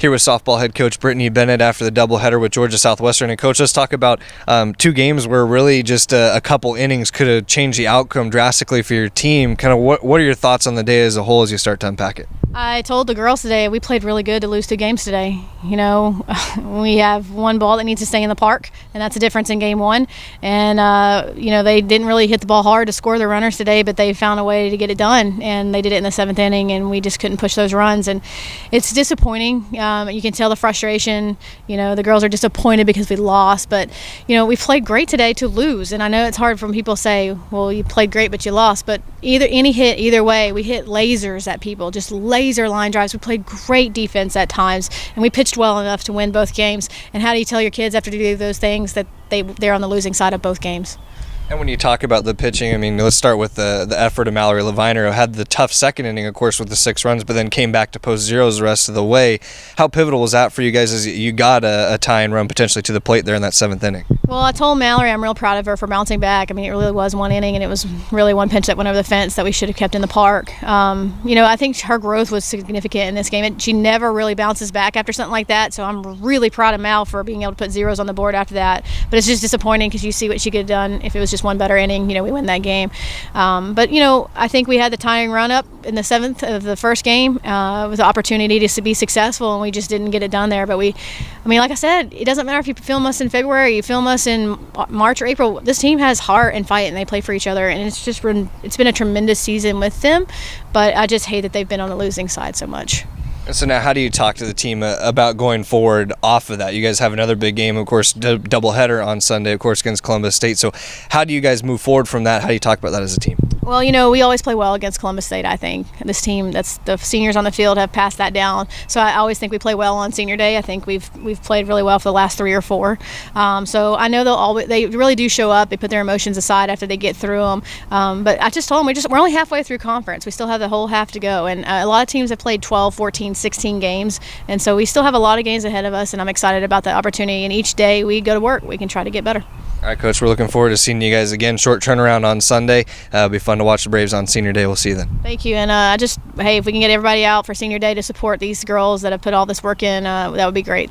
Here with softball head coach Brittany Bennett after the doubleheader with Georgia Southwestern. And coach, let's talk about two games where really just a couple innings could have changed the outcome drastically for your team. Kind of what are your thoughts on the day as a whole as you start to unpack it? I told the girls today we played really good to lose 2 games today. You know, we have one ball that needs to stay in the park, and that's the difference in game 1. And, you know, they didn't really hit the ball hard to score their runners today, but they found a way to get it done, and they did it in the 7th inning, and we just couldn't push those runs. And it's disappointing. You can tell the frustration. You know, the girls are disappointed because we lost, but, you know, we played great today to lose. And I know it's hard when people say, well, you played great, but you lost. But any hit, either way, we hit lasers at people, just laser line drives. We played great defense at times, and we pitched well enough to win both games. And how do you tell your kids after to do those things that they're on the losing side of both games? And when you talk about the pitching, I mean, let's start with the effort of Mallory Leviner, who had the tough 2nd inning, of course, with the 6 runs, but then came back to post zeros the rest of the way. How pivotal was that for you guys as you got a tie and run potentially to the plate there in that 7th inning? Well, I told Mallory I'm real proud of her for bouncing back. I mean, it really was 1 inning, and it was really one pitch that went over the fence that we should have kept in the park. You know, I think her growth was significant in this game. She never really bounces back after something like that, so I'm really proud of Mal for being able to put zeros on the board after that. But it's just disappointing because you see what she could have done if it was just one better inning. You know, we win that game. But, you know, I think we had the tying run up in the 7th of the first game with the opportunity to be successful, and we just didn't get it done there. But I mean, like I said, it doesn't matter if you film us in February, you film us in March or April. This team has heart and fight, and they play for each other, and it's been a tremendous season with them. But I just hate that they've been on the losing side so much. So now how do you talk to the team about going forward off of that? You guys have another big game, of course, doubleheader on Sunday, of course, against Columbus State. So how do you guys move forward from that? How do you talk about that as a team? Well, you know, we always play well against Columbus State, I think. This team, the seniors on the field have passed that down. So I always think we play well on senior day. I think we've played really well for the last 3 or 4. So I know they really do show up. They put their emotions aside after they get through them. But I just told them we're only halfway through conference. We still have the whole half to go. And a lot of teams have played 12, 14, 16 games. And so we still have a lot of games ahead of us, and I'm excited about the opportunity. And each day we go to work, we can try to get better. All right, Coach, we're looking forward to seeing you guys again. Short turnaround on Sunday. It'll be fun to watch the Braves on Senior Day. We'll see you then. Thank you. And hey, if we can get everybody out for Senior Day to support these girls that have put all this work in, that would be great.